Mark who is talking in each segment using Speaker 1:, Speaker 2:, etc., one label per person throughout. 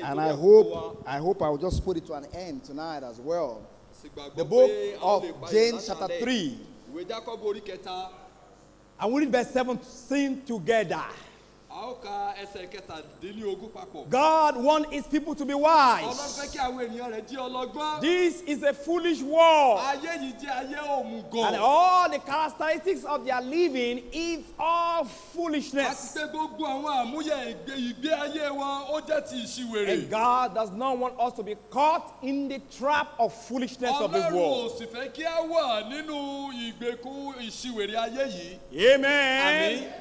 Speaker 1: And I hope I will just put it to an end tonight as well. The book of James chapter 3. And we read verse 17 together. God wants his people to be wise. This is a foolish world. And all the characteristics of their living is all foolishness. And God does not want us to be caught in the trap of foolishness of this world. Amen.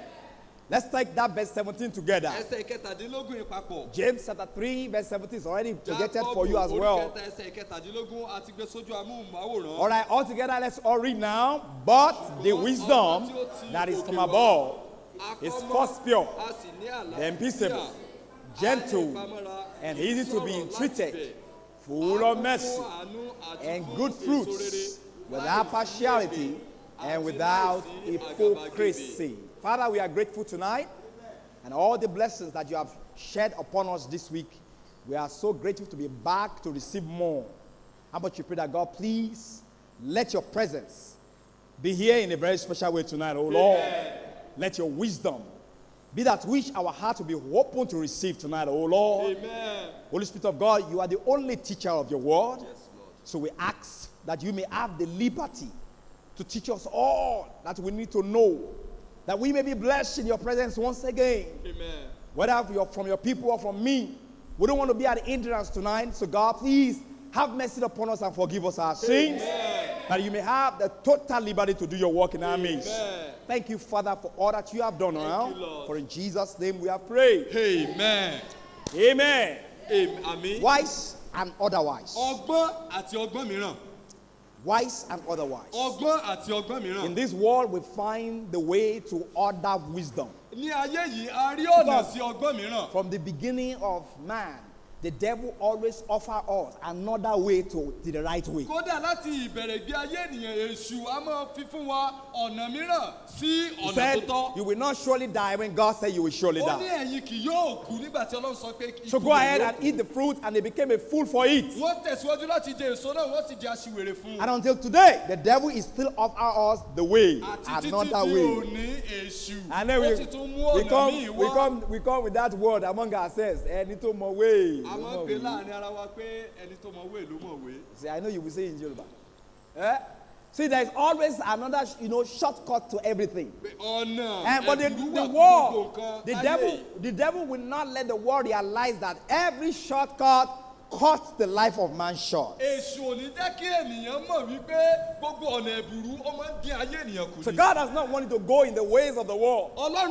Speaker 1: Let's take that verse 17 together. James chapter 3 verse 17 is already projected for you as well. All right, all together, let's all read now. But the wisdom that is from above is first pure, then peaceable, gentle, and easy to be entreated, full of mercy and good fruits, without partiality and without hypocrisy. Father, we are grateful tonight and all the blessings that you have shed upon us this week. We are so grateful to be back to receive more. How about you pray that God, please let your presence be here in a very special way tonight, oh Lord. Let your wisdom be that which our heart will be open to receive tonight, oh Lord. Amen. Holy Spirit of God, you are the only teacher of your word. Yes, Lord. So we ask that you may have the liberty to teach us all that we need to know, that we may be blessed in your presence once again. Amen. Whether you're from your people or from me, we don't want to be at hindrance tonight. So God, please have mercy upon us and forgive us our sins. Amen. That you may have the total liberty to do your work in our midst. Thank you, Father, for all that you have done now. For in Jesus' name we have prayed. Amen. Amen. Amen. Wise and otherwise. Wise and otherwise. In this world, we find the way to other wisdom. From the beginning of man, the devil always offers us another way to the right way. He said, you will not surely die when God said you will surely die. So go ahead and eat the fruit, and they became a fool for it. And until today, the devil is still offering us the way, another way. And then we come with that word among ourselves, and it's more way. See, I know you will say in Yoruba. See, there is always another, shortcut to everything. But the world, the devil will not let the world realize that every shortcut cuts the life of man short. So God does not want you to go in the ways of the world. God does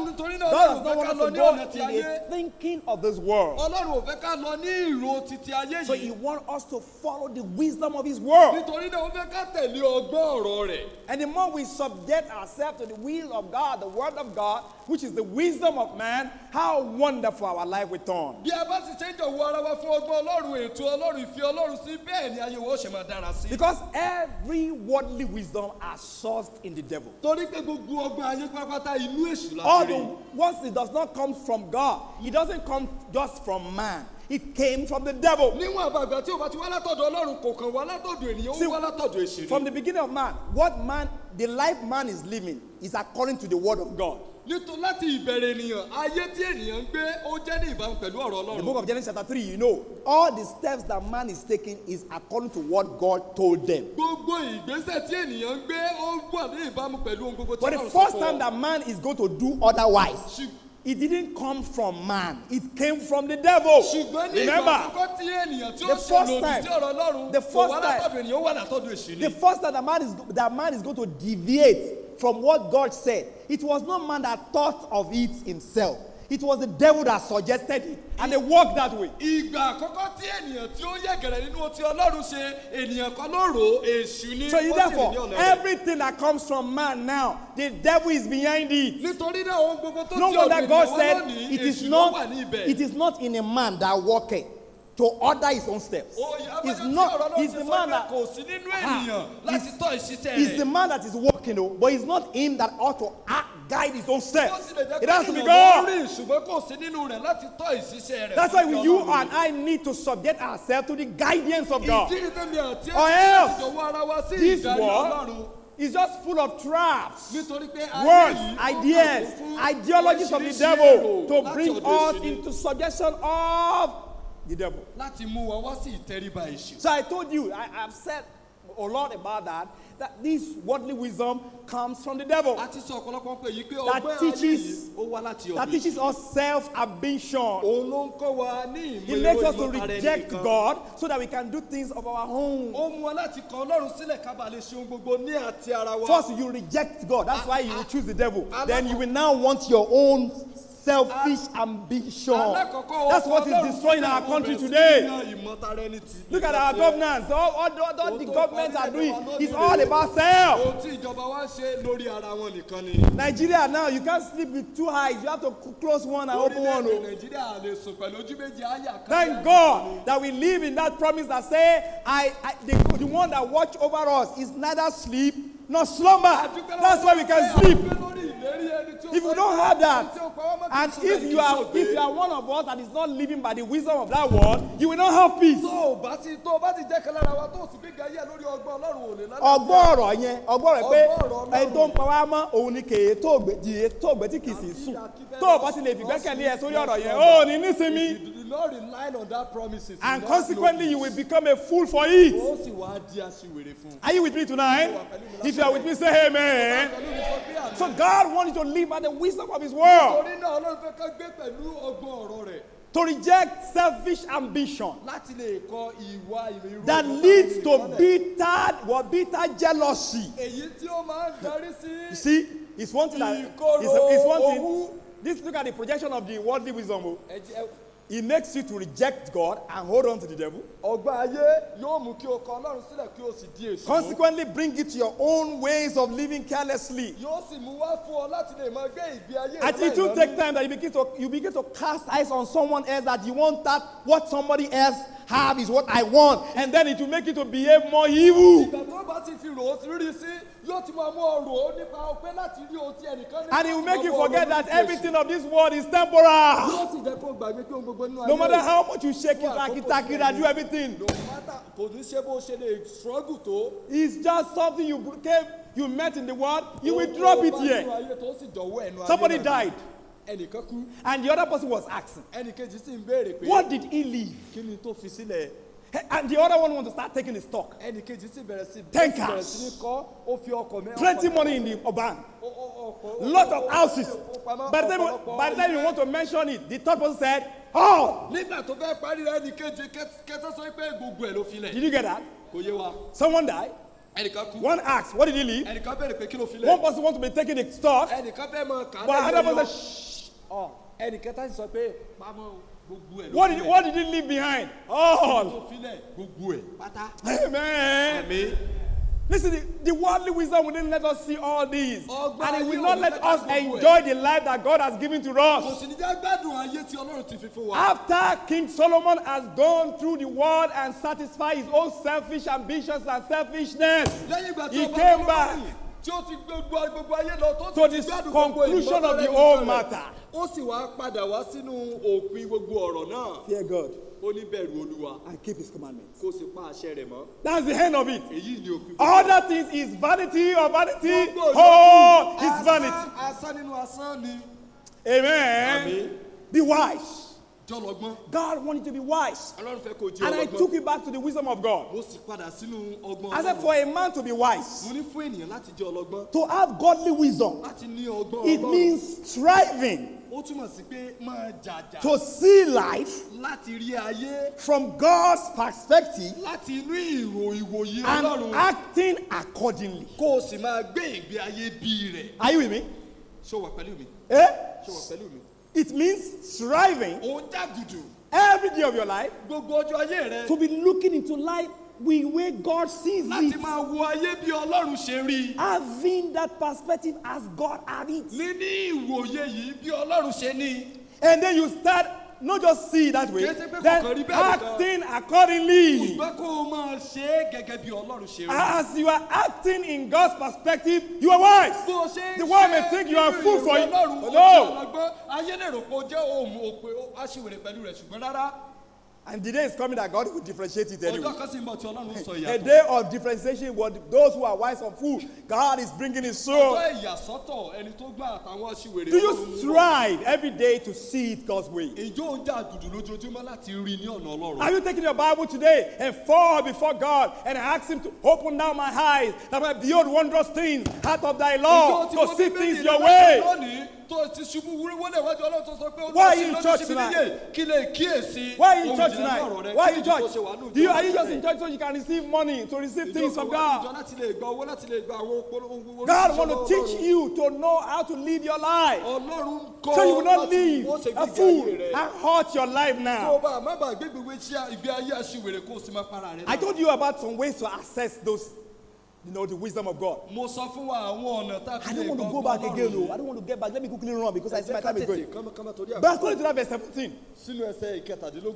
Speaker 1: not want us to go in the thinking of this world. So he wants us to follow the wisdom of his word. And the more we subject ourselves to the will of God, the word of God, which is the wisdom of man, how wonderful our life will turn. Because every worldly wisdom is sourced in the devil. Although once it does not come from God, it doesn't come just from man. It came from the devil. See, from the beginning of man, the life man is living is according to the word of God. The book of Genesis chapter 3, all the steps that man is taking is according to what God told them. But the first time that man is going to do otherwise, it didn't come from man. It came from the devil. Remember, the first time that man is going to deviate from what God said, it was not man that thought of it himself. It was the devil that suggested it, and they walked that way. So therefore, everything that comes from man now, the devil is behind it. No wonder God said, it is not in a man that walketh, to order his own steps. He's not. He's the man that. He's the man that is walking, but he's not him that ought to guide his own steps. It has to be God. That's why you and I need to subject ourselves to the guidance of God. Or else, this world is just full of traps, words, ideas, ideologies of the devil to bring us into subjection of the devil. So I told you, I've said a lot about that this worldly wisdom comes from the devil. That teaches us self-ambition. He makes us to reject God so that we can do things of our own. First, you reject God. That's why you choose the devil. Then you will now want your own selfish ambition. That's what is destroying our country today. Look at our governance. All the governments are doing is all about self. Nigeria now, you can't sleep with two eyes. You have to close one and open one. Thank God that we live in that promise that say, the one that watch over us is neither sleep nor slumber. That's why we can sleep. If you don't have that, and if you are one of us that is not living by the wisdom of that world, you will not have peace. Ọgbọ́rọ̀ yẹn, ọgbọ́rọ̀ pé ẹni tó ń pa wá mọ́ òun ni kèé tó gbé tí kì í sì sùn. Tó o bá ti lè fi gbẹ́kẹ̀lé ẹ sórí ọ̀rọ̀ yẹn, ó ní nísinmi. And consequently, you will become a fool for it. Are you with me tonight? If you are with me, say amen. So God wants you to live by the wisdom of His word. To reject selfish ambition that leads to bitter jealousy. You see, it's one thing that it's one thing. Look at the projection of the worldly wisdom. It makes you to reject God and hold on to the devil. Consequently, bring it to your own ways of living carelessly. And it will take time that you begin to cast eyes on someone else that you want that what somebody else have is what I want. And then it will make you to behave more evil. And it will make you forget that everything of this world is temporal. No matter how much you shake it, and do everything. It's just something you met in the world, you will drop it here. Somebody died. And the other person was asking, what did he leave? And the other one wants to start taking his stock. 10 cars. Plenty money in the bank. Lot of houses. By the time you want to mention it, the third person said, oh! Did you get that? Someone died. One asked, what did he leave? One person wants to be taking the stock. But another person said, shh. What did he leave behind? All. Amen. Listen, the worldly wisdom will not let us see all these. And it will not let us enjoy the life that God has given to us. After King Solomon has gone through the world and satisfied his own selfish ambitions and selfishness, he came back to this conclusion of the whole matter. Fear God and keep His commandments. That's the end of it. Other things is vanity or vanity. Oh, it's vanity. Amen. Be wise. God wanted to be wise. And I took it back to the wisdom of God. I said, for a man to be wise, to have godly wisdom, it means striving to see life from God's perspective and acting accordingly. Are you with me? Eh? It means striving every day of your life to be looking into life the way God sees it. Having that perspective as God had it. And then you start not just see it that way, then acting accordingly. As you are acting in God's perspective, you are wise. The world may think you are a fool for it. No. And the day is coming that God will differentiate it anyway. A day of differentiation with those who are wise and fools. God is bringing his soul. Do you strive every day to see it God's way? Are you taking your Bible today and fall before God and ask him to open down my eyes that I behold wondrous things out of thy law to see things your way? Why are you in church tonight? Why are you in church tonight? Why are you in church? Are you just in church so you can receive money, to receive things from God? God wants to teach you to know how to live your life. So you will not live a fool and hurt your life now. I told you about some ways to access those, the wisdom of God. I don't want to go back again. I don't want to get back. Let me quickly run because I see my time is going. But according to that verse 17,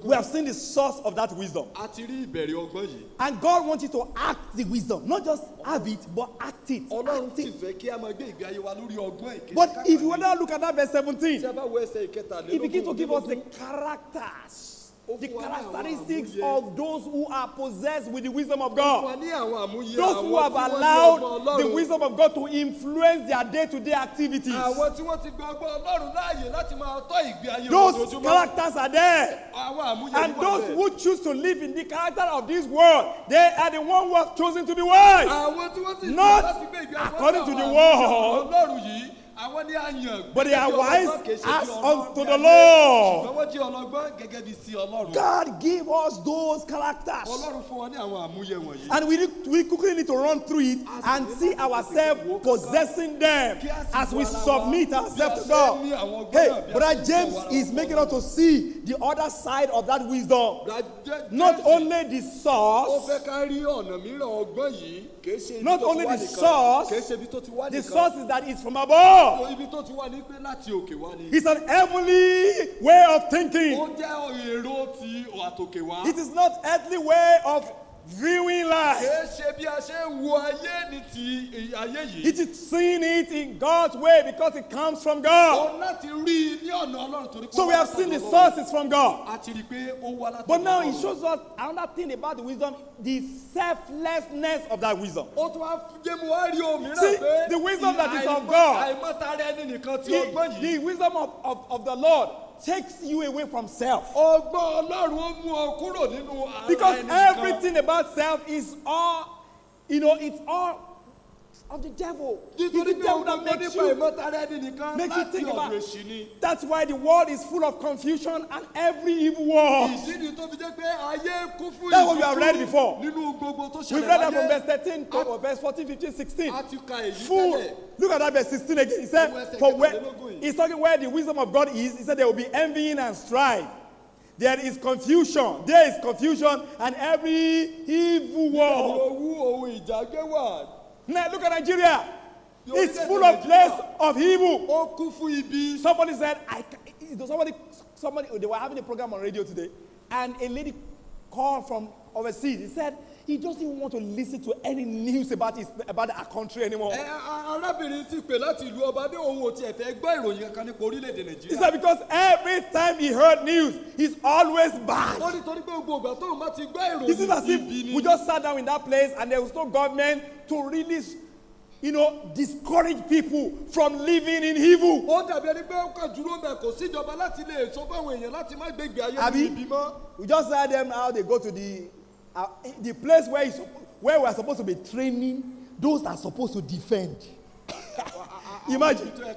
Speaker 1: we have seen the source of that wisdom. And God wants you to act the wisdom. Not just have it, but act it. But if you want to look at that verse 17, it begins to give us the characters, the characteristics of those who are possessed with the wisdom of God. Those who have allowed the wisdom of God to influence their day-to-day activities. Those characters are there. And those who choose to live in the character of this world, they are the ones who have chosen to be wise. Not according to the world, but they are wise as unto the Lord. God gave us those characters. And we quickly need to run through it and see ourselves possessing them as we submit ourselves to God. Hey, Brother James is making us to see the other side of that wisdom. Not only the source, the source is that it's from above. It's an heavenly way of thinking. It is not earthly way of viewing life. It is seeing it in God's way because it comes from God. So we have seen the sources from God. But now it shows us another thing about the wisdom, the selflessness of that wisdom. See, the wisdom that is of God, the wisdom of the Lord takes you away from self. Because everything about self is all, it's all of the devil. It's the devil that makes you think about. That's why the world is full of confusion and every evil word. That's what we have read before. We've read that from verse 13 to verse 14, 15, 16. Fool. Look at that verse 16 again. He said, he's talking where the wisdom of God is. He said there will be envying and strife. There is confusion. There is confusion and every evil word. Now look at Nigeria. It's full of place of evil. Somebody said, somebody, they were having a program on radio today, and a lady called from overseas. He said he doesn't even want to listen to any news about our country anymore. He said because every time he heard news, he's always bad. This is as if we just sat down in that place and there was no government to really, discourage people from living in evil. We just saw them how they go to the place where we are supposed to be training those that are supposed to defend. Imagine. The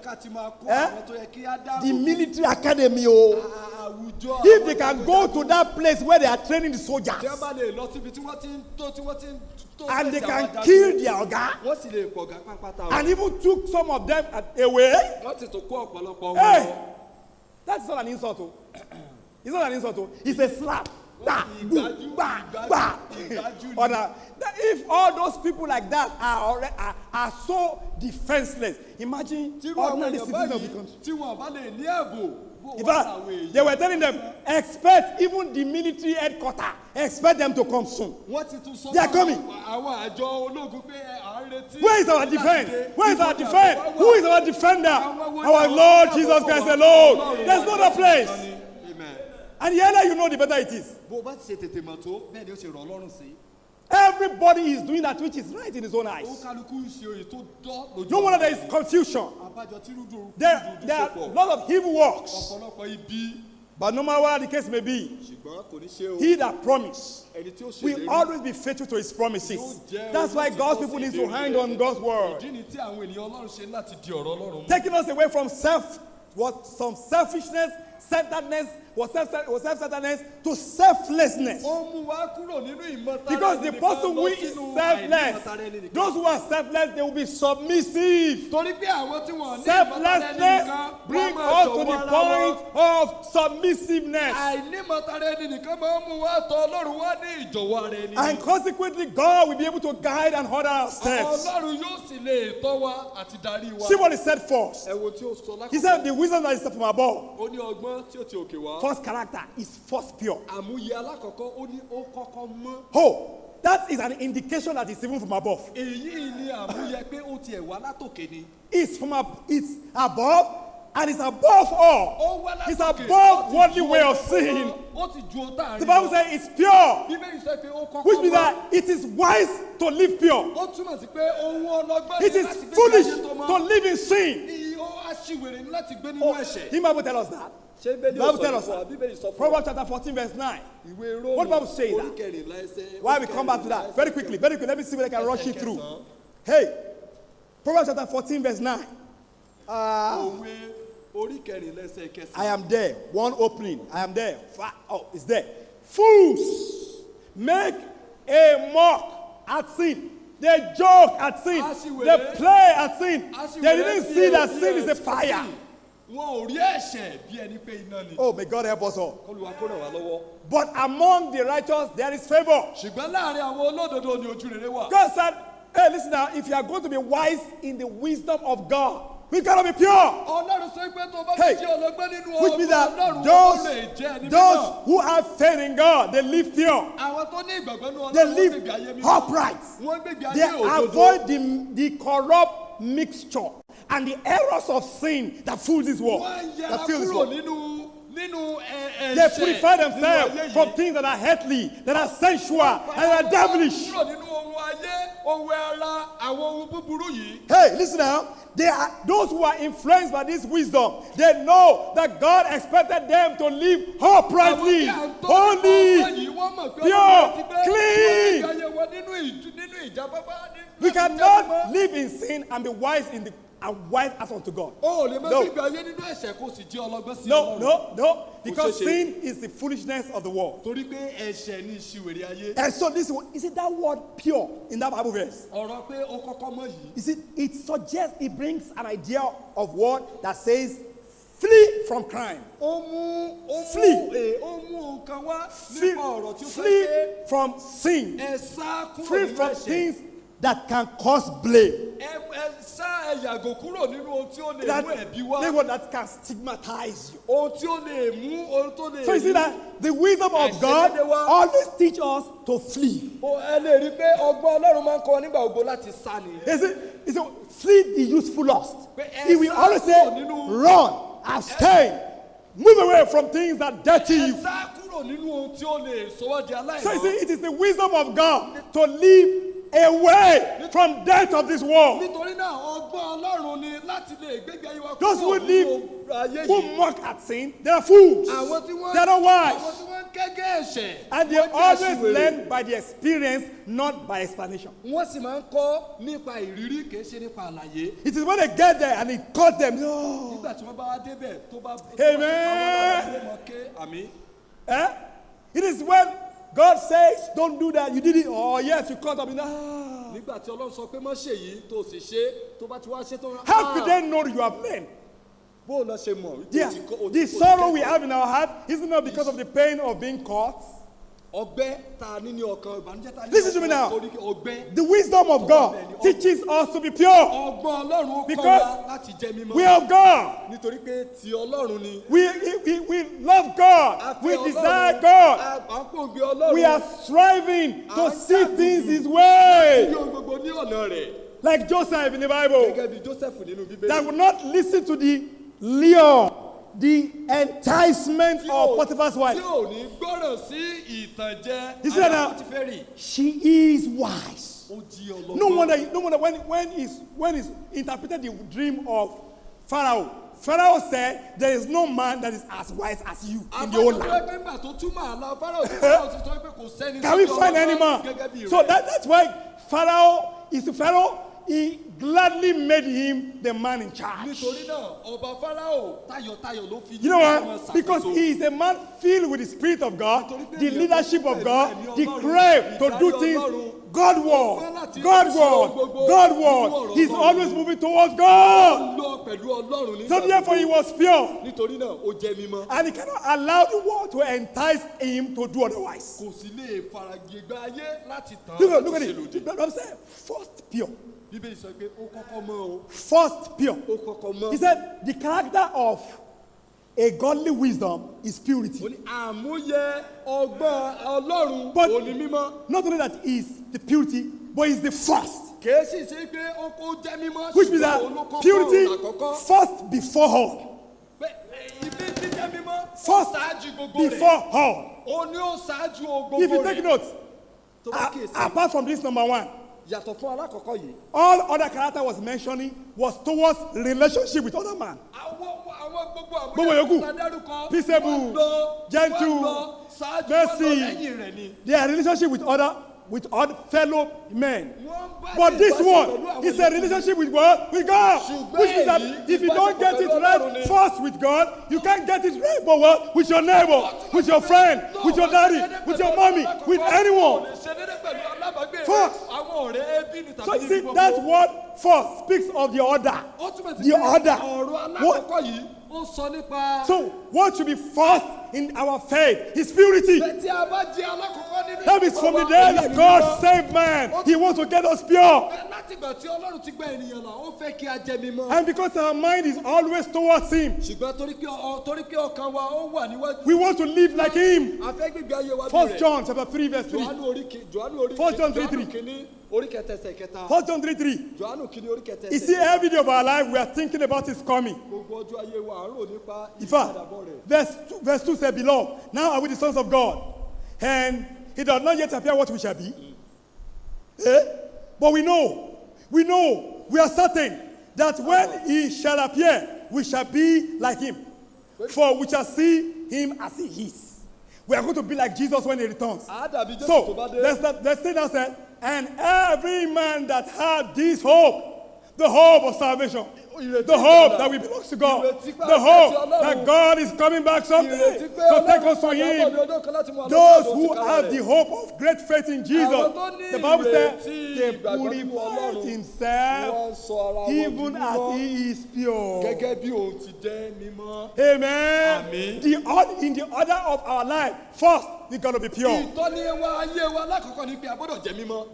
Speaker 1: military academy. If they can go to that place where they are training the soldiers and they can kill their oga and even took some of them away. Hey, that's not an insult. It's not an insult. It's a slap. If all those people like that are so defenseless, imagine ordinary citizens of the country. In fact, they were telling them, expect even the military headquarters, expect them to come soon. They are coming. Where is our defense? Where is our defense? Who is our defender? Our Lord Jesus Christ alone. There's no other place.
Speaker 2: Amen.
Speaker 1: And the earlier you know, the better it is. Everybody is doing that which is right in his own eyes. No wonder there is confusion. There are a lot of evil works. But no matter what the case may be, he that promised will always be faithful to his promises. That's why God's people need to hang on God's word. Taking us away from some selfishness, centeredness, self-centeredness to selflessness. Because the person who is selfless, those who are selfless, they will be submissive. Selflessness brings us to the point of submissiveness. And consequently, God will be able to guide and order our steps. See what he said first. He said the wisdom that is from above. First character is first pure. Oh, that is an indication that it's even from above. It's above, and it's above all. It's above worldly way of seeing. The Bible says it's pure, which means that it is wise to live pure. It is foolish to live in sin. The Bible tells us that. The Bible tells us that. Proverbs chapter 14 verse 9. What the Bible says that? Why we come back to that? Very quickly. Let me see if I can rush it through. Hey, Proverbs chapter 14 verse 9. I am there. One opening. I am there. Oh, it's there. Fools make a mock at sin. They joke at sin. They play at sin. They didn't see that sin is a fire. Oh, may God help us all. But among the righteous, there is favor. God said, hey, listen now, if you are going to be wise in the wisdom of God, we gotta be pure. Hey, which means that those who have faith in God, they live pure. They live upright. They avoid the corrupt mixture and the errors of sin that fills this world. They purify themselves from things that are earthly, that are sensual, and that are devilish. Hey, listen now. They are those who are influenced by this wisdom. They know that God expected them to live uprightly, holy, pure, clean. We cannot live in sin and be wise in the wise as unto God. No, because sin is the foolishness of the world. And so this is it that word pure in that Bible verse? It suggests, it brings an idea of word that says flee from crime. Flee from sin. Flee from things that can cause blame. That can stigmatize you. So you see that the wisdom of God always teaches us to flee. It's flee the useful lust. He will always say, run, abstain, move away from things that dirty you. So you see, it is the wisdom of God to live away from death of this world. Those who live, who mock at sin, they are fools. They are not wise. And they always learn by the experience, not by explanation. It is when they get there and it caught them. Oh. Amen. It is when God says, don't do that. You did it. Oh, yes, you caught up in that. How could they know you have learned? Yeah. The sorrow we have in our heart isn't not because of the pain of being caught. Listen to me now. The wisdom of God teaches us to be pure. Because we are of God. We love God. We desire God. We are striving to see things His way. Like Joseph in the Bible. That would not listen to the lure, the enticement of Potiphar's wife. He said now, she is wise. No wonder when he's interpreted the dream of Pharaoh. Pharaoh said, there is no man that is as wise as you in the whole land. Can we find any man? So that's why Pharaoh, he gladly made him the man in charge. You know why? Because he is a man filled with the Spirit of God, the leadership of God, the crave to do things Godward. He's always moving towards God. So therefore he was pure. And he cannot allow the world to entice him to do otherwise. Look at it. I'm saying first pure. First pure. He said the character of a godly wisdom is purity. But not only that is the purity, but it's the first. Which means that purity first before all. First before all. If you take note, apart from this number one, all other character was mentioning was towards relationship with other man. Peaceable, gentle, mercy. Their relationship with other fellow men. But this one is a relationship with what? With God. Which means that if you don't get it right first with God, you can't get it right but what? With your neighbor, with your friend, with your daddy, with your mommy, with anyone. First. So you see, that word first speaks of the order. The order. So what should be first in our faith is purity. That is from the day that God saved man. He wants to get us pure. And because our mind is always towards Him, we want to live like Him. 1 John chapter 3 verse 3. 1 John 3:3. 1 John 3:3. You see, every day of our life, we are thinking about His coming. In fact, verse 2 says, Beloved, now are we the sons of God, and He does not yet appear what we shall be. But we know, we are certain that when He shall appear, we shall be like Him. For we shall see Him as He is. We are going to be like Jesus when He returns. So, let's say that said, and every man that had this hope, the hope of salvation, the hope that we belong to God, the hope that God is coming back someday to take us to Him. Those who have the hope of great faith in Jesus, the Bible says, they purify Himself even as He is pure. Amen. In the order of our life, first, we got to be pure.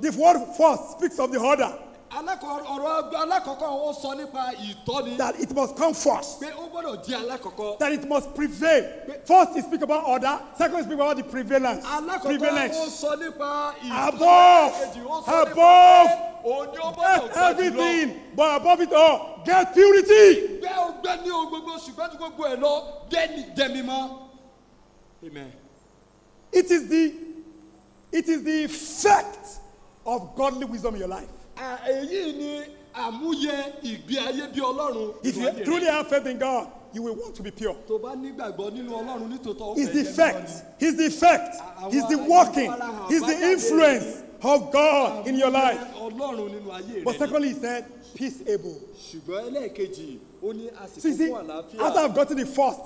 Speaker 1: The word first speaks of the order. That it must come first. That it must prevail. First, it speaks about order. Second, it speaks about the prevalence. Above everything, but above it all, get purity. Amen. It is the effect of godly wisdom in your life. If you truly have faith in God, you will want to be pure. It's the effect. He's the effect. He's the working. He's the influence of God in your life. But secondly, he said, peaceable. See, after I've gotten the first,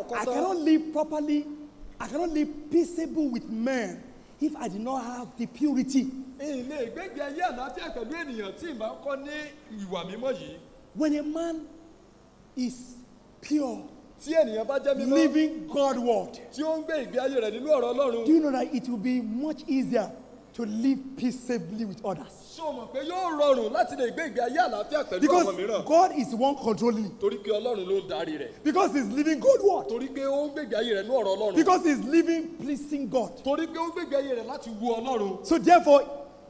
Speaker 1: I cannot live properly. I cannot live peaceable with men if I do not have the purity. When a man is pure,
Speaker 2: tí ènìyàn bá jẹ́ mímọ́.
Speaker 1: living God word.
Speaker 2: tí ó ń gbé ìgbé ayé rẹ̀ nínú ọ̀rọ̀ Ọlọ́run.
Speaker 1: Do you know that it will be much easier to live peaceably with others?
Speaker 2: ṣé o mọ̀ pé yóò rọrùn láti lè gbé ìgbé ayé àlàáfíà pẹ̀lú àwọn
Speaker 1: Because
Speaker 2: mìíràn.
Speaker 1: God is the one controlling it.
Speaker 2: torí pé Ọlọ́run ló ń darí rẹ̀.
Speaker 1: Because he's living God word.
Speaker 2: torí pé ó ń gbé ìgbé ayé rẹ̀ nínú ọ̀rọ̀ Ọlọ́run.
Speaker 1: Because he's living pleasing God.
Speaker 2: torí pé ó ń gbé ìgbé ayé rẹ̀ láti wu Ọlọ́run.
Speaker 1: So therefore,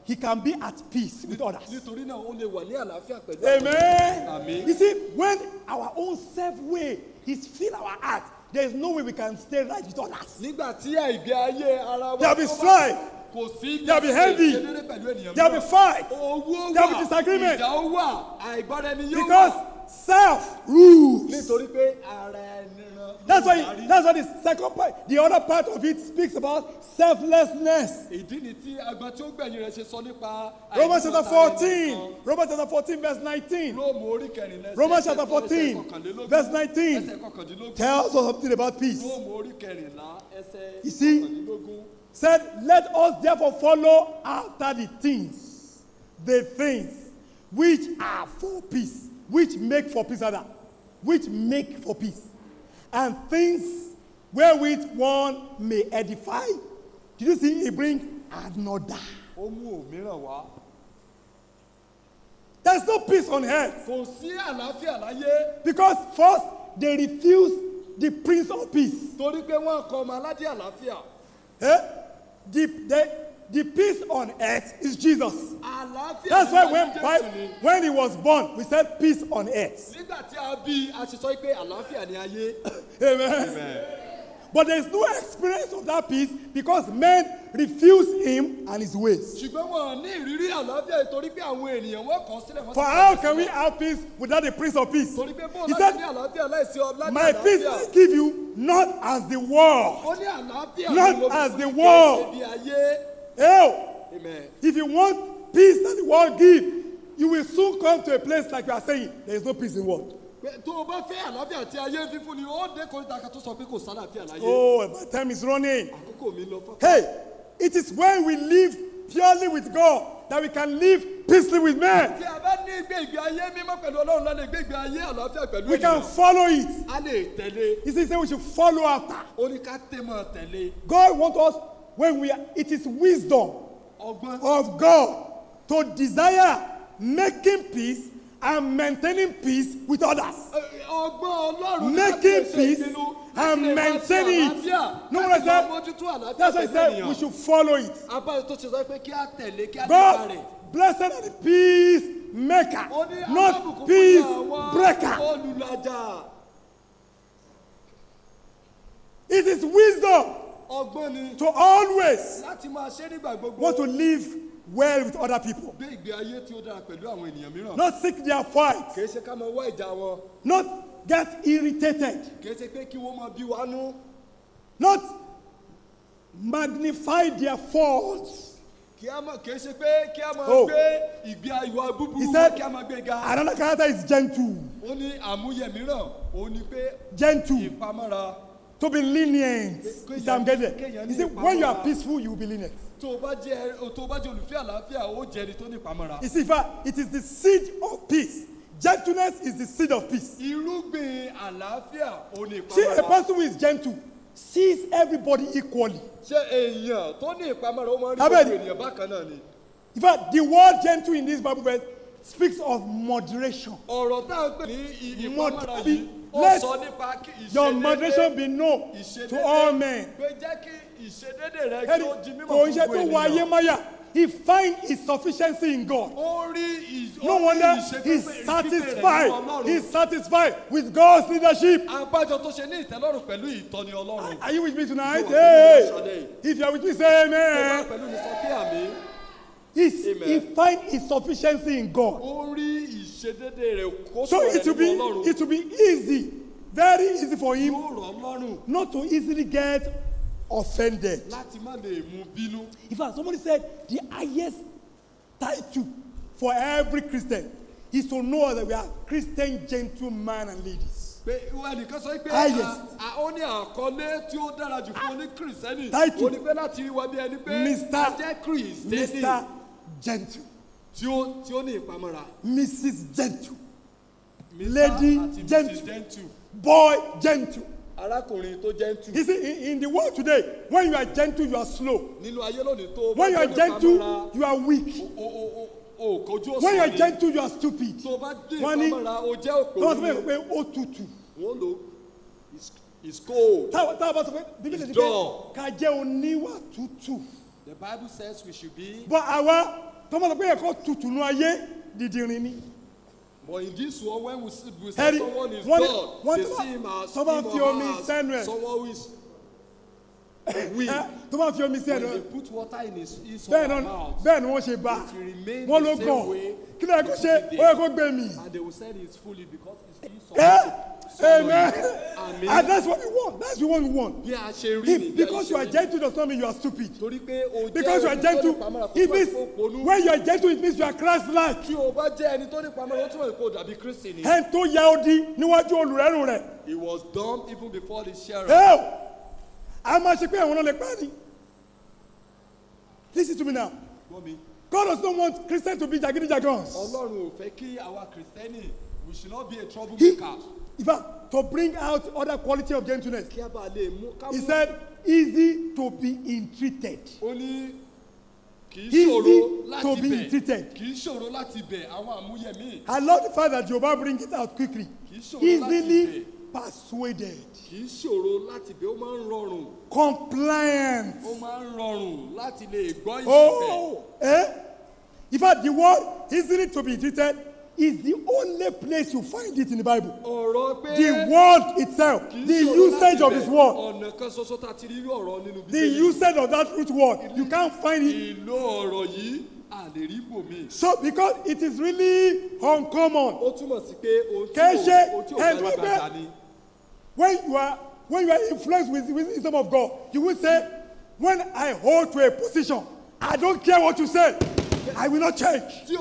Speaker 1: he can be at peace with others.
Speaker 2: nítorí náà ó lè wà ní àlàáfíà pẹ̀lú àwọn
Speaker 1: Amen.
Speaker 2: Amen.
Speaker 1: You see, when our own self way is fill our heart, there is no way we can stay right with others.
Speaker 2: nígbà tí ìgbé ayé ara wa
Speaker 1: There will be strife.
Speaker 2: kò sí
Speaker 1: There will be envy.
Speaker 2: ìṣedéédé pẹ̀lú ènìyàn
Speaker 1: There will be fight.
Speaker 2: owó
Speaker 1: There will
Speaker 2: wà
Speaker 1: be disagreement.
Speaker 2: ìjà ó wà àìgbọ́ra ẹni yóò
Speaker 1: Because
Speaker 2: wà
Speaker 1: self rules.
Speaker 2: nítorí pé ara ẹni ran
Speaker 1: That's why the second part, the other part of it speaks about selflessness.
Speaker 2: ìdí ni tí agbọn tí ó gbẹ̀yìn rẹ̀ ṣe sọ nípa
Speaker 1: Romans chapter 14. Romans chapter 14 verse 19.
Speaker 2: Róòmù orí kẹrìnlá
Speaker 1: Romans chapter 14 verse 19
Speaker 2: ẹsẹ̀ kọkàndínlógún
Speaker 1: tells us something about peace.
Speaker 2: Róòmù orí kẹrìnlá ẹsẹ̀
Speaker 1: You see,
Speaker 2: kọkàndínlógún
Speaker 1: said, let us therefore follow after the things which are for peace, which make for peace, rather, which make for peace, and things wherewith one may edify. Did you see? He bring another.
Speaker 2: ó mú òmíràn wá.
Speaker 1: There's no peace on earth
Speaker 2: kò sí àlàáfíà láyé
Speaker 1: because first they refuse the Prince of Peace.
Speaker 2: torí pé wọ́n kọ ọmọ aládé àlàáfíà.
Speaker 1: The peace on earth is Jesus.
Speaker 2: àlàáfíà
Speaker 1: That's
Speaker 2: ló
Speaker 1: why
Speaker 2: ń bá Jésù ni.
Speaker 1: when he was born, we said peace on earth.
Speaker 2: nígbà tí a bí a sì sọ pé àlàáfíà ni ayé.
Speaker 1: Amen. But there is no experience of that peace because men refuse him and his ways.
Speaker 2: ṣùgbọ́n wọn ní ìrírí àlàáfíà torí pé àwọn ènìyàn wọ́n kọ̀ sílẹ̀ wọ́n
Speaker 1: For how can we have peace without the Prince of Peace?
Speaker 2: torí pé bóun
Speaker 1: He
Speaker 2: láti ní
Speaker 1: said,
Speaker 2: àlàáfíà láìsí ọlá ní
Speaker 1: my peace
Speaker 2: àlàáfíà.
Speaker 1: I give you not as the world.
Speaker 2: ó ní àlàáfíà
Speaker 1: Not
Speaker 2: ni mo fi
Speaker 1: as
Speaker 2: fún
Speaker 1: the
Speaker 2: yín, kì í
Speaker 1: world.
Speaker 2: ṣe bí ayé.
Speaker 1: Oh,
Speaker 2: Amen.
Speaker 1: if you want peace that the world give, you will soon come to a place like you are saying, there is no peace in the world.
Speaker 2: Pé tó o bá fẹ́ àlàáfíà tí ayé ń fífún ni ó dé kórìíta kan tó sọ pé kò sálàáfíà láyé.
Speaker 1: Oh, my time is running.
Speaker 2: àkókò mi lọ fún.
Speaker 1: Hey, it is when we live purely with God that we can live peacefully with men.
Speaker 2: tí a bá ní ìgbé ayé mímọ́ pẹ̀lú Ọlọ́run lánàá ìgbé ayé àlàáfíà pẹ̀lú
Speaker 1: We can
Speaker 2: ènìyàn.
Speaker 1: follow it.
Speaker 2: a lè tẹ̀lé.
Speaker 1: He said we should follow after.
Speaker 2: ó ní ká tẹ̀mọ̀ tẹ̀lé.
Speaker 1: God wants us when we are, it is wisdom
Speaker 2: ọgbọ́n
Speaker 1: of God to desire making peace and maintaining peace with others.
Speaker 2: ọgbọ́n Ọlọ́run
Speaker 1: Making peace and maintaining it. No one said, that's why he said we should follow it.
Speaker 2: abáyọ tó ṣe sọ pé kí á tẹ̀lé kí á nípa
Speaker 1: God,
Speaker 2: rẹ̀.
Speaker 1: blessed are the peace maker,
Speaker 2: ó ní
Speaker 1: not
Speaker 2: alábùkún fún
Speaker 1: peace
Speaker 2: àwọn
Speaker 1: breaker.
Speaker 2: olùlàjà.
Speaker 1: It is wisdom
Speaker 2: ọgbọ́n ni
Speaker 1: to always
Speaker 2: láti máa ṣe nígbà gbogbo.
Speaker 1: want to live well with other people,
Speaker 2: gbé ìgbé ayé tí ó dára pẹ̀lú àwọn ènìyàn mìíràn.
Speaker 1: not seek their fight,
Speaker 2: kì í ṣe ká máa wá ìjà wọn.
Speaker 1: not get irritated,
Speaker 2: kì í ṣe pé kí wọ́n máa bí wa nú.
Speaker 1: not magnify their faults.
Speaker 2: kì í ṣe pé kí a máa
Speaker 1: Oh.
Speaker 2: gbé ìgbé ìwà
Speaker 1: He
Speaker 2: búburú
Speaker 1: said,
Speaker 2: wọn kí a máa gbé ga.
Speaker 1: Another character is gentle.
Speaker 2: ó ní àmúyẹ mìíràn ó ní pé
Speaker 1: Gentle,
Speaker 2: ìpamọ́ra.
Speaker 1: to be lenient. He said, I'm getting
Speaker 2: Kéèyàn
Speaker 1: there.
Speaker 2: ní
Speaker 1: He said, when you are
Speaker 2: ìpamọ́ra.
Speaker 1: peaceful, you will be lenient.
Speaker 2: tó o bá jẹ́ olùfẹ́ àlàáfíà ó jẹ́ ẹni tó ní ìpamọ́ra.
Speaker 1: You see, in fact, it is the seed of peace. Gentleness is the seed of peace.
Speaker 2: irúgbìn àlàáfíà ó ní
Speaker 1: See, a
Speaker 2: ìpamọ́ra.
Speaker 1: person who is gentle sees everybody equally.
Speaker 2: ṣé èèyàn tó ní ìpamọ́ra ó máa ń rí
Speaker 1: Abed.
Speaker 2: gbogbo ènìyàn bákan náà ni.
Speaker 1: In fact, the word gentle in this Bible verse speaks of moderation.
Speaker 2: ọ̀rọ̀ tá à ń pè ní ìpamọ́ra yìí ó
Speaker 1: Let
Speaker 2: sọ nípa kí
Speaker 1: your moderation be known to all men.
Speaker 2: pé jẹ́ kí ìṣedédé rẹ kí
Speaker 1: Ẹni
Speaker 2: ó di mímọ̀
Speaker 1: kò ń
Speaker 2: fún
Speaker 1: ṣe
Speaker 2: gbogbo
Speaker 1: tó wọ ayé
Speaker 2: ènìyàn.
Speaker 1: máyà. He finds his sufficiency in God.
Speaker 2: ó rí
Speaker 1: No wonder he's satisfied. He's satisfied with God's leadership.
Speaker 2: àbájọ tó ṣe ní ìtẹ́lọ́rùn pẹ̀lú ìtọ́ni Ọlọ́run.
Speaker 1: Are you with me tonight?
Speaker 2: No,
Speaker 1: Hey! If you are with me, say
Speaker 2: tó bá
Speaker 1: amen.
Speaker 2: pẹ̀lú ní sọ pé àmì.
Speaker 1: He finds his sufficiency in God.
Speaker 2: ó rí ìṣedédé rẹ̀ kó
Speaker 1: So
Speaker 2: sọ̀rọ̀
Speaker 1: it will
Speaker 2: nínú Ọlọ́run.
Speaker 1: be easy, very easy for him
Speaker 2: yóò rọ̀ ọ́ lọ́rùn
Speaker 1: not to easily get offended.
Speaker 2: láti má lè mú bínú.
Speaker 1: In fact, somebody said the highest title for every Christian is to know that we are Christian gentlemen and ladies.
Speaker 2: pé ẹnìkan sọ pé
Speaker 1: Highest.
Speaker 2: ó ní àkọlé tí ó dára jù fún oní kìrìsìtẹ́nì.
Speaker 1: Title.
Speaker 2: ó ní pé láti rí wa bí ẹni pé
Speaker 1: Mr.
Speaker 2: a jẹ́ kìrìsìtẹ́nì
Speaker 1: Mr. Gentle,
Speaker 2: tí ó ní ìpamọ́ra.
Speaker 1: Mrs. Gentle,
Speaker 2: Mr.
Speaker 1: Lady
Speaker 2: àti Mrs.
Speaker 1: Gentle.
Speaker 2: Gentle.
Speaker 1: boy gentle.
Speaker 2: arákùnrin tó gentle.
Speaker 1: You see, in the world today, when you are gentle, you are slow.
Speaker 2: nínú ayé lónìí tó.
Speaker 1: When you are gentle, you are weak.
Speaker 2: kojú òsì.
Speaker 1: When you are gentle, you are stupid.
Speaker 2: tó bá dé ìpamọ́ra o jẹ́ òpè.
Speaker 1: Don't say pé ó tutù.
Speaker 2: wọ́n lò it's cold.
Speaker 1: Táwọn bá sọ pé bíbélì ní pé ká jẹ́ oníwà tútù.
Speaker 2: The Bible says we should be.
Speaker 1: But àwa tó máa sọ pé ẹ̀kọ́ tutù nú ayé dídìrín ni.
Speaker 2: But in this world, when we say someone is God, they see him as someone who is weak.
Speaker 1: Tó fi omi sẹ́nu.
Speaker 2: When they put water in his mouth,
Speaker 1: bẹ́ẹ̀ ni wọ́n ṣe bá.
Speaker 2: it will remain
Speaker 1: wọ́n
Speaker 2: the
Speaker 1: ló
Speaker 2: same
Speaker 1: gọ̀.
Speaker 2: way.
Speaker 1: Kí ló yẹ kó ṣe? Ó yẹ kó gbé mi.
Speaker 2: And they will say it's fully because it's
Speaker 1: Amen. And that's what we want. That's what we want. Because you are gentle does not mean you are stupid. Because you are gentle, it means when you are gentle, it means you are Christ-like. And tó yá odi níwájú olùrẹ́rù rẹ̀.
Speaker 2: He was dumb even before the sheriff.
Speaker 1: A máa ṣe pé àwọn náà lè pa ni. Listen to me now. God does not want Christians to be jagidijagons.
Speaker 2: Ọlọ́run ò fẹ́ kí àwa Kristẹni, we should not be a troublemaker.
Speaker 1: In fact, to bring out other quality of gentleness, he said, easy to be entreated. Easy to be entreated. I love the fact that Yoruba bring it out quickly. Easily persuaded. Compliant. In fact, the word easily to be entreated is the only place you find it in the Bible. The word itself, the usage of his word, the usage of that root word, you can't find it. So because it is really uncommon. When you are influenced with the wisdom of God, you will say, when I hold to a position, I don't care what you say. I will not change. Say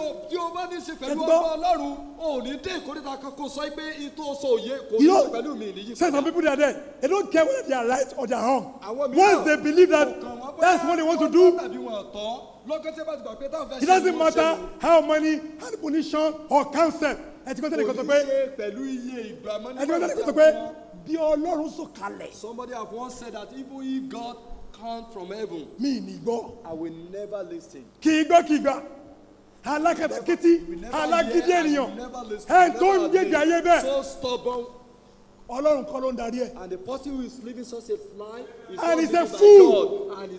Speaker 1: some people that are there, they don't care whether they are right or they are wrong. Once they believe that that's what they want to do, it doesn't matter how many admonition or counsel. Somebody
Speaker 2: have once said that even if God come from heaven, I will never listen. So stubborn. And the person who is living such a life is
Speaker 1: a fool.
Speaker 2: And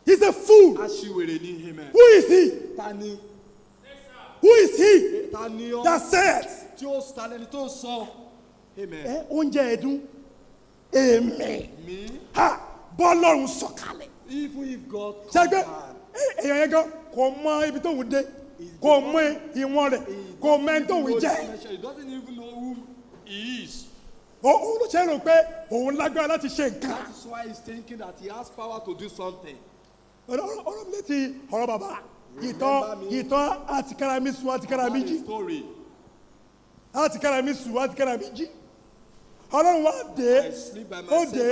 Speaker 1: he's a fool. Who is he? Who is he that said? Amen. Ha! Bọ́lọ́run sọ̀kalẹ̀.
Speaker 2: Even if God
Speaker 1: comes, èèyàn yẹn gan kò mọ ibi tó wù dé, kò mọ ìwọ̀n rẹ̀, kò mọ ẹni tó wù jẹ́.
Speaker 2: He doesn't even know who he is.
Speaker 1: Òun ló ṣe rò pé òun lágbára láti ṣe nǹkan.
Speaker 2: That is why he's thinking that he has power to do something.
Speaker 1: Ọ̀rọ̀ mi létí ọ̀rọ̀ bàbá. Ìtọ́ àtìkára mi sùn àtìkára mi jí. Àtìkára mi sùn àtìkára mi jí. Ọlọ́run wá dé ó dé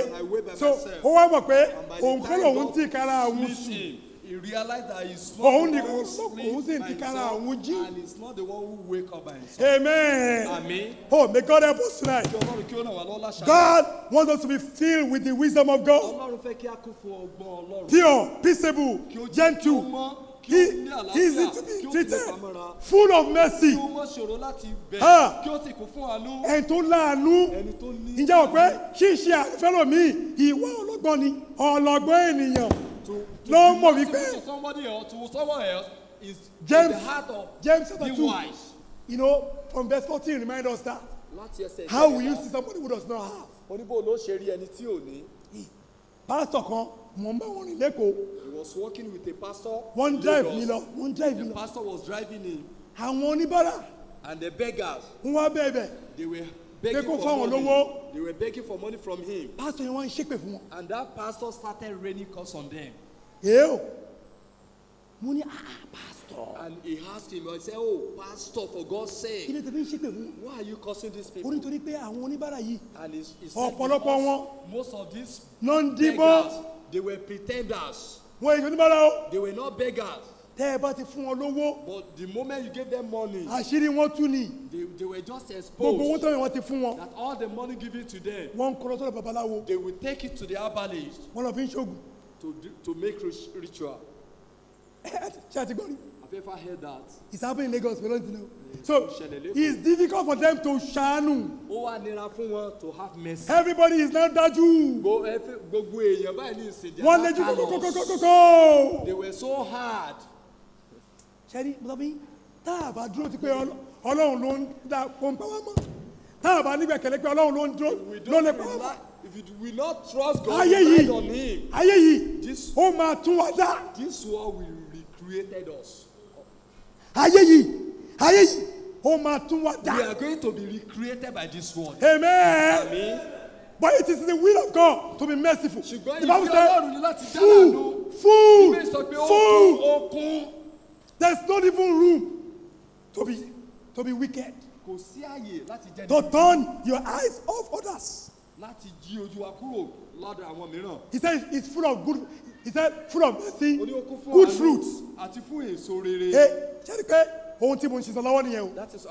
Speaker 1: so ó wá mọ̀ pé òun kọ́ lòun ti kára òun sùn òun ní òun sì ti kára òun jí. Amen. Oh, may God help us tonight. God wants us to be filled with the wisdom of God. Pure, peaceable, gentle. Easy to be treated, full of mercy. Ẹni tó láàánú. Ǹjẹ́ o pé ṣíṣe àfẹ́lò mi ìwà ọlọ́gbọ́n ni ọlọ́gbọ́n ènìyàn ló mọ̀ wípé. James chapter 2, you know, from verse 14 remind us that. How will you see somebody who does not have? Pastor kan mo ń bá wọn rìn lẹ́kọ̀ọ́.
Speaker 2: He was working with a pastor.
Speaker 1: One drive mi lọ.
Speaker 2: The pastor was driving him.
Speaker 1: Àwọn oníbàárà.
Speaker 2: And the beggars.
Speaker 1: Wọ́n bẹ̀bẹ̀.
Speaker 2: They were begging for money. They were begging for money from him.
Speaker 1: Pastor yẹn wọ́n ń ṣépè fún wọn.
Speaker 2: And that pastor started raining curse on them.
Speaker 1: Mo ní pastor.
Speaker 2: And he asked him, I said, oh, pastor, for God's sake.
Speaker 1: Kí ni tẹ̀lé ń ṣépè fún?
Speaker 2: Why are you cursing these people?
Speaker 1: Onítorí pé àwọn oníbàárà yìí.
Speaker 2: And he said,
Speaker 1: ọ̀pọ̀lọpọ̀ wọn.
Speaker 2: Most of these
Speaker 1: beggars,
Speaker 2: they were pretenders.
Speaker 1: Wọ́n èyí oníbàárà o.
Speaker 2: They were not beggars.
Speaker 1: Tẹ́ ẹ bá ti fún wọn lówó.
Speaker 2: But the moment you gave them money,
Speaker 1: Àṣírí wọn tú ni.
Speaker 2: they were just
Speaker 1: Gbogbo owó
Speaker 2: exposed
Speaker 1: tó yẹ wọ́n ti fún wọn.
Speaker 2: that all the money given to them,
Speaker 1: Wọ́n ń kó lọ sọ́dọ̀ babaláwo.
Speaker 2: they will take it to the herbalist
Speaker 1: Wọ́n lọ fi ń ṣoògùn.
Speaker 2: to make ritual.
Speaker 1: Ṣé ẹ ti gbọ́ rí?
Speaker 2: Have you ever heard that?
Speaker 1: It's happening in Lagos, we don't know. So it's difficult for them to ṣàánú.
Speaker 2: Ó wá nira fún wọn to have mercy.
Speaker 1: Everybody is now dájú.
Speaker 2: Gbogbo èèyàn báyìí ní ìsìn
Speaker 1: Wọ́n léjú kókókókókókó.
Speaker 2: They were so hard.
Speaker 1: Ṣẹ́rí Bọ́lábí, tá a bá dúró ti pé Ọlọ́run ló ń dá pọ́ńpá wá mọ́. Tá a bá nígbẹ̀kẹ̀lé pé Ọlọ́run ló ń dúró ló lè pa wá mọ́.
Speaker 2: If you will not trust God,
Speaker 1: Ayé
Speaker 2: rely on
Speaker 1: yìí,
Speaker 2: Him.
Speaker 1: ayé yìí, ó máa tún wá dá.
Speaker 2: This world will recreate us.
Speaker 1: Ayé yìí, ó máa tún wá
Speaker 2: We
Speaker 1: dá.
Speaker 2: are going to be recreated by this world.
Speaker 1: Amen.
Speaker 2: Amen.
Speaker 1: But it is the will of God to be merciful.
Speaker 2: Ṣùgbọ́n
Speaker 1: The Bible
Speaker 2: ìfẹ́ Ọlọ́run ni láti dá àánú.
Speaker 1: Full.
Speaker 2: Ìwé sọ pé ó kún.
Speaker 1: There's not even room to be wicked.
Speaker 2: Kò sí àyè láti jẹ́
Speaker 1: To turn your eyes off others.
Speaker 2: láti jí ojú wa kúrò lọ́dọ̀ àwọn mìíràn.
Speaker 1: He said it's full of good. He said full of mercy,
Speaker 2: Ó ní ó kún fún
Speaker 1: good
Speaker 2: àánú
Speaker 1: fruits.
Speaker 2: àti fún èso rere.
Speaker 1: Hey, ṣé ni pé ohun tí mo ń ṣe sọ lọ́wọ́ nìyẹn o.
Speaker 2: That is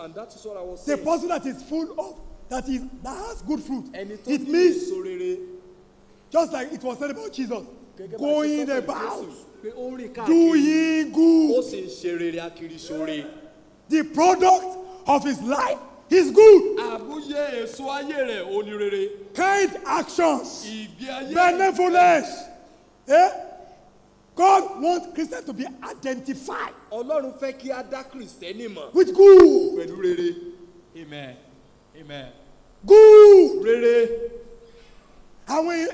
Speaker 2: what I was
Speaker 1: The
Speaker 2: saying.
Speaker 1: person that is full of that has good fruit.
Speaker 2: Ẹni tó
Speaker 1: It
Speaker 2: ní
Speaker 1: means
Speaker 2: èso rere.
Speaker 1: just like it was said about Jesus,
Speaker 2: Gẹ́gẹ́ bá ṣe
Speaker 1: going
Speaker 2: sọ pé
Speaker 1: about
Speaker 2: Jésù pé ó ń rìn káàkiri,
Speaker 1: doing
Speaker 2: ó
Speaker 1: good.
Speaker 2: sì ń ṣe rere akiri ṣoore.
Speaker 1: The product of his life is good.
Speaker 2: Àmúyẹ èso ayé rẹ̀ ó ní rere.
Speaker 1: Kind actions,
Speaker 2: Ìgbé ayé
Speaker 1: benevolence. God wants Christians to be identified
Speaker 2: Ọlọ́run fẹ́ kí á dá Kristẹni mọ̀
Speaker 1: with good.
Speaker 2: pẹ̀lú rere. Amen. Amen.
Speaker 1: Good.
Speaker 2: Rere.
Speaker 1: Àwọn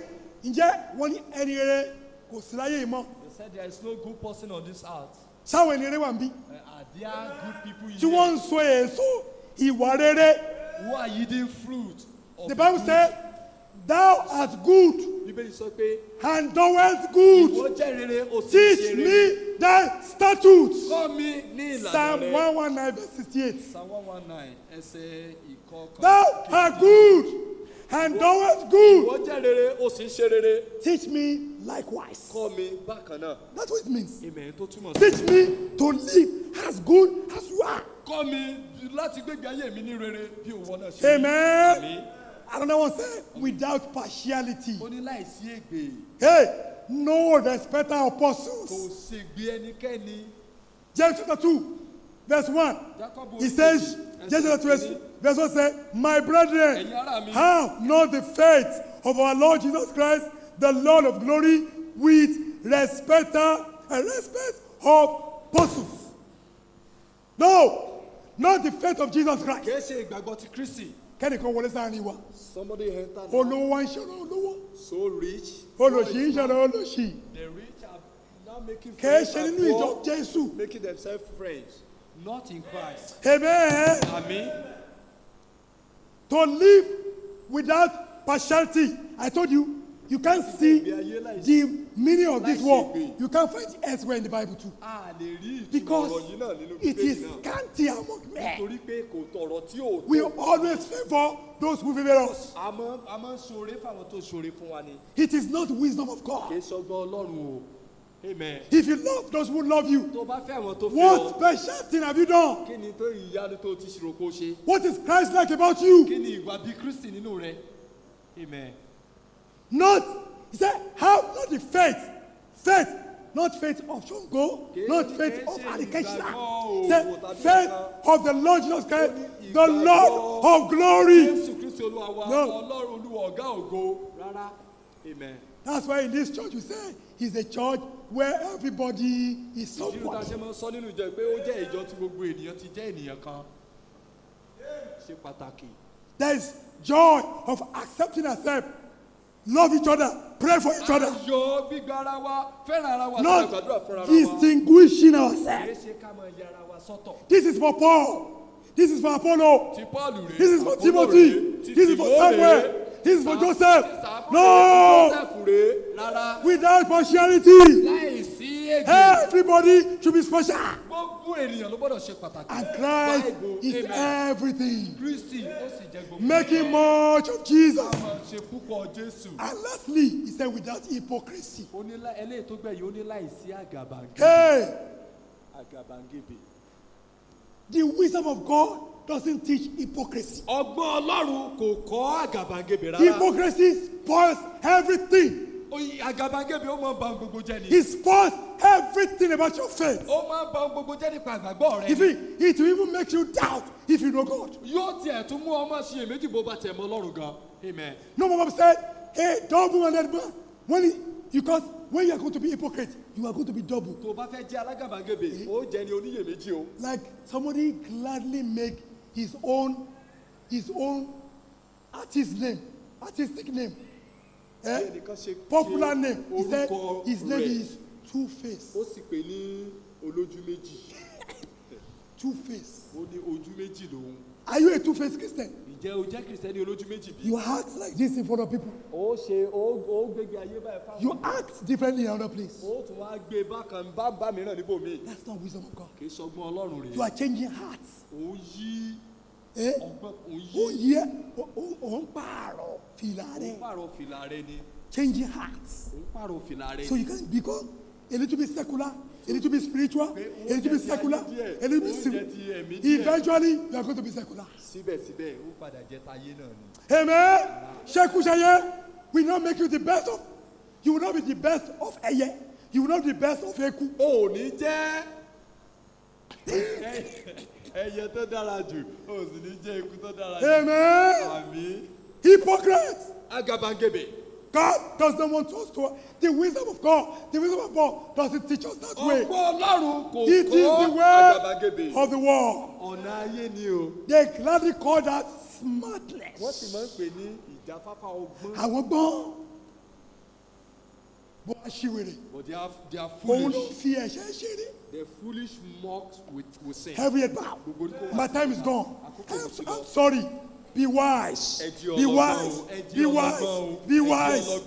Speaker 1: ǹjẹ́ wọ́n ní ẹni rere kò sí láyé mọ́.
Speaker 2: They said there is no good person on this earth.
Speaker 1: Sáwọn ẹni rere wà ń bí.
Speaker 2: Are there good people in
Speaker 1: Tí wọ́n ń so èso ìwà rere.
Speaker 2: who are yielding fruit of
Speaker 1: The Bible says, thou art good
Speaker 2: Bíbélì sọ pé
Speaker 1: and doest good.
Speaker 2: ìwọ jẹ́ rere o sì
Speaker 1: Teach
Speaker 2: ṣe rere.
Speaker 1: me thy statutes.
Speaker 2: Kọ́ mi ní ìlànà
Speaker 1: Psalm
Speaker 2: rẹ.
Speaker 1: 119 verse 68.
Speaker 2: Psalm 119 ẹsẹ̀ ìkọkàn.
Speaker 1: Thou art good and doest good.
Speaker 2: Ìwọ jẹ́ rere o sì ṣe rere.
Speaker 1: Teach me likewise.
Speaker 2: Kọ́ mi bákan náà.
Speaker 1: That's what it means.
Speaker 2: Amen tó túmọ̀ sí.
Speaker 1: Teach me to live as good as you are.
Speaker 2: Kọ́ mi láti gbégbé ayé mi ní rere bí òwò náà ṣe.
Speaker 1: Amen.
Speaker 2: Àmín.
Speaker 1: Another one said, without partiality.
Speaker 2: Ó ní láìsí ègbè.
Speaker 1: Hey, no respecter of
Speaker 2: Kò
Speaker 1: persons.
Speaker 2: ṣègbè ẹnikẹ́ni.
Speaker 1: James chapter 2, verse 1.
Speaker 2: Jacob
Speaker 1: He says, James chapter 2, verse 1 says, my brethren,
Speaker 2: Ẹ̀yin ará mi.
Speaker 1: have not the faith of our Lord Jesus Christ, the Lord of glory, with respect of persons. No, not the faith of Jesus Christ.
Speaker 2: Kìí ṣe ìgbàgbọ́ ti Kristi.
Speaker 1: Kẹ́nìkan wọlé sáárín wa.
Speaker 2: Somebody entered.
Speaker 1: Olówó wa ń ṣọ̀rọ̀ olówó.
Speaker 2: So rich.
Speaker 1: Olòṣì ń ṣọ̀rọ̀ olòṣì.
Speaker 2: The rich are now making
Speaker 1: Kìí
Speaker 2: friends
Speaker 1: ṣe
Speaker 2: and
Speaker 1: nínú ìjọ
Speaker 2: poor,
Speaker 1: Jésù.
Speaker 2: making themselves friends. Not in Christ.
Speaker 1: Amen.
Speaker 2: Àmín.
Speaker 1: To live without partiality. I told you, you can't see the meaning of this word. You can't find it elsewhere in the Bible too.
Speaker 2: A lè rí ìtumọ̀
Speaker 1: Because
Speaker 2: ọ̀rọ̀ yìí náà nínú
Speaker 1: it
Speaker 2: Bíbélì
Speaker 1: is
Speaker 2: náà.
Speaker 1: scanty among men.
Speaker 2: Torí pé kò tọ̀rọ̀ tí ò tó.
Speaker 1: We always favor those who favor us.
Speaker 2: A máa ń ṣoore fáwọn tó ṣoore fún wa ni.
Speaker 1: It is not wisdom of God.
Speaker 2: Kìí ṣọgbọ́n Ọlọ́run o. Amen.
Speaker 1: If you love those who love you,
Speaker 2: Tó bá fẹ́ àwọn tó fẹ́
Speaker 1: what
Speaker 2: ọ.
Speaker 1: special thing have you done?
Speaker 2: Kí ni tó ìyanu tó ti ṣòro kó ṣe?
Speaker 1: What is Christ like about you?
Speaker 2: Kí ni ìwà bí Kristi nínú rẹ? Amen.
Speaker 1: Not, he said, have not the faith, not faith of Shongo, not faith of Adikeshna. He said, faith of the Lord Jesus Christ, the Lord of glory.
Speaker 2: Jésù Kristi Olúwa wa, Ọlọ́run Olúwa ọ̀gá ògo. Rárá. Amen.
Speaker 1: That's why in this church we say it's a church where everybody is
Speaker 2: Ìdílé ta
Speaker 1: someone.
Speaker 2: ṣe máa ń sọ nínú ìjọ pé ó jẹ́ ìjọ tí gbogbo ènìyàn ti jẹ́ ènìyàn kan. Ṣe pàtàkì.
Speaker 1: There is joy of accepting ourselves, love each other, pray for each other,
Speaker 2: Ayọ̀ gbígba ara wa, fẹ́ràn ara wa,
Speaker 1: not
Speaker 2: gbàdúrà fúnra wa.
Speaker 1: distinguishing
Speaker 2: Kìí
Speaker 1: ourselves.
Speaker 2: ṣe ká máa yẹ ara wa sọ́tọ̀.
Speaker 1: This is for Paul. This is for Apollo.
Speaker 2: Ti Pọ́ọ̀lù rèé.
Speaker 1: This is for
Speaker 2: Àpọ́lò
Speaker 1: Timothy.
Speaker 2: rèé, ti
Speaker 1: This is for
Speaker 2: Tìmọ́
Speaker 1: Samuel.
Speaker 2: rèé,
Speaker 1: This is for
Speaker 2: ti
Speaker 1: Joseph.
Speaker 2: Sàmúẹ́lì,
Speaker 1: No.
Speaker 2: Joseph rèé. Rárá.
Speaker 1: Without partiality,
Speaker 2: Láìsí ègbè.
Speaker 1: everybody should be special.
Speaker 2: Gbogbo ènìyàn ló gbọ́dọ̀ ṣe pàtàkì.
Speaker 1: And Christ
Speaker 2: Bible,
Speaker 1: is
Speaker 2: amen.
Speaker 1: everything.
Speaker 2: Kristi ó sì jẹ́ gbogbo.
Speaker 1: Making much of Jesus.
Speaker 2: A máa ṣe púpọ̀ Jésù.
Speaker 1: And lastly, he said, without hypocrisy.
Speaker 2: Eléyìí tó gbẹ̀yìn ó ní láìsí àgàbàgebè.
Speaker 1: Hey,
Speaker 2: Àgàbàgebè.
Speaker 3: The wisdom of God doesn't teach hypocrisy.
Speaker 2: Ọgbọ́n Ọlọ́run kò kọ́ àgàbàgebè rárá.
Speaker 3: Hypocrisy spoils everything.
Speaker 2: Àgàbàgebè ó máa ń ba gbogbo jẹ́ ni.
Speaker 3: It spoils everything about your faith.
Speaker 2: Ó máa ń ba gbogbo jẹ́ nípa àgbàgbọ́ rẹ.
Speaker 3: It will even make you doubt if you know God.
Speaker 2: Yóò tiẹ̀ tún mú ọmọ ṣiyèméjì bó bá tẹ̀ mọ́ Ọlọ́run gan. Amen.
Speaker 3: No, Mama said, hey, double and that man. Because when you are going to be hypocrite, you are going to be double.
Speaker 2: Tó bá fẹ́ jẹ́ alágàbàgebè, ó jẹ́ ni oníyèméjì o.
Speaker 3: Like somebody gladly make his own artistic name. Popular name. He said his name is Two-Face.
Speaker 2: Ó sì pè ní olójú méjì.
Speaker 3: Two-Face.
Speaker 2: Ó ní ojú méjì lòun.
Speaker 3: Are you a two-faced Christian?
Speaker 2: Ǹjẹ́ o jẹ́ Kristẹni olójú méjì bí?
Speaker 3: You act like this in front of people.
Speaker 2: Ó gbégbé ayé báyìí fáwọn.
Speaker 3: You act differently in another place.
Speaker 2: Ó tún wá gbé bákan bá mìíràn níbòmíì.
Speaker 3: That's not wisdom of God.
Speaker 2: Kì í ṣọgbọ́n Ọlọ́run rèé.
Speaker 3: You are changing hearts.
Speaker 2: Ó yí ọgbọ́n
Speaker 3: Ó ń pààrọ̀ fìlà rẹ̀.
Speaker 2: Ó pààrọ̀ fìlà rẹ̀ ni.
Speaker 3: Changing hearts.
Speaker 2: Ó pààrọ̀ fìlà rẹ̀ ni.
Speaker 3: So you can become a little bit secular, a little bit spiritual, a little bit secular, a little bit civil. Eventually, you are going to be secular.
Speaker 2: Síbẹ̀síbẹ̀, ó padà jẹ́ tayé náà ni.
Speaker 3: Amen. Ṣekúṣayé will not make you the best of. You will not be the best of ẹyẹ. You will not be the best of eku.
Speaker 2: O ò ní jẹ́ ẹyẹ tó dára jù, o ò sì ní jẹ́ eku tó dára jù.
Speaker 3: Amen.
Speaker 2: Àmín.
Speaker 3: Hypocrite.
Speaker 2: Àgàbàgebè.
Speaker 3: God does not want us to. The wisdom of God doesn't teach us that way.
Speaker 2: Ọgbọ́n Ọlọ́run kò
Speaker 3: It is the way of the world.
Speaker 2: Ọ̀nà ayé ni o.
Speaker 3: They gladly call that smartness.
Speaker 2: Wọ́n sì máa ń pè ní ìjáfáfá ọgbọ́n.
Speaker 3: Àwọn gbọ́n. Bó a ṣì wèrè.
Speaker 2: But they are
Speaker 3: Òun ló
Speaker 2: foolish.
Speaker 3: fi ẹ̀ṣẹ̀ ṣeré.
Speaker 2: The foolish mocked with sin.
Speaker 3: Every head bow. My time is gone. I'm sorry. Be wise. Be wise. Be wise. Be wise.